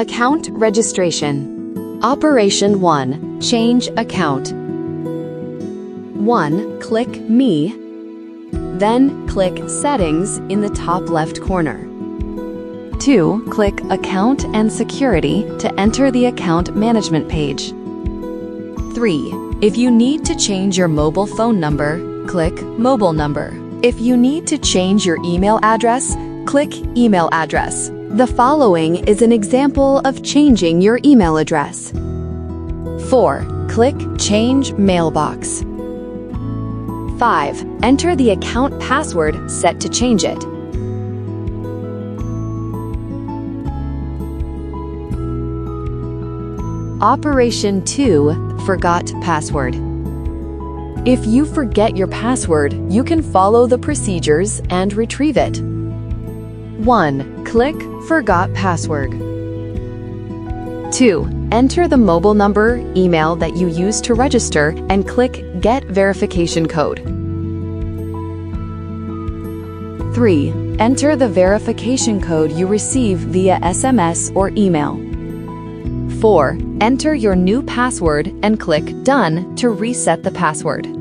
Account registration. Operation 1. Change account. 1. Click Me. Then click Settings in the top left corner. 2. Click Account and Security to enter the account management page. 3. If you need to change your mobile phone number, click Mobile Number. If you need to change your email address, click Email Address. The following is an example of changing your email address. 4. Click Change Mailbox. 5. Enter the account password set to change it. Operation 2. Forgot password. If you forget your password, you can follow the procedures and retrieve it. 1. Click Forgot Password. 2. Enter the mobile number, email that you used to register and click Get Verification Code. 3. Enter the verification code you receive via SMS or email. 4. Enter your new password and click Done to reset the password.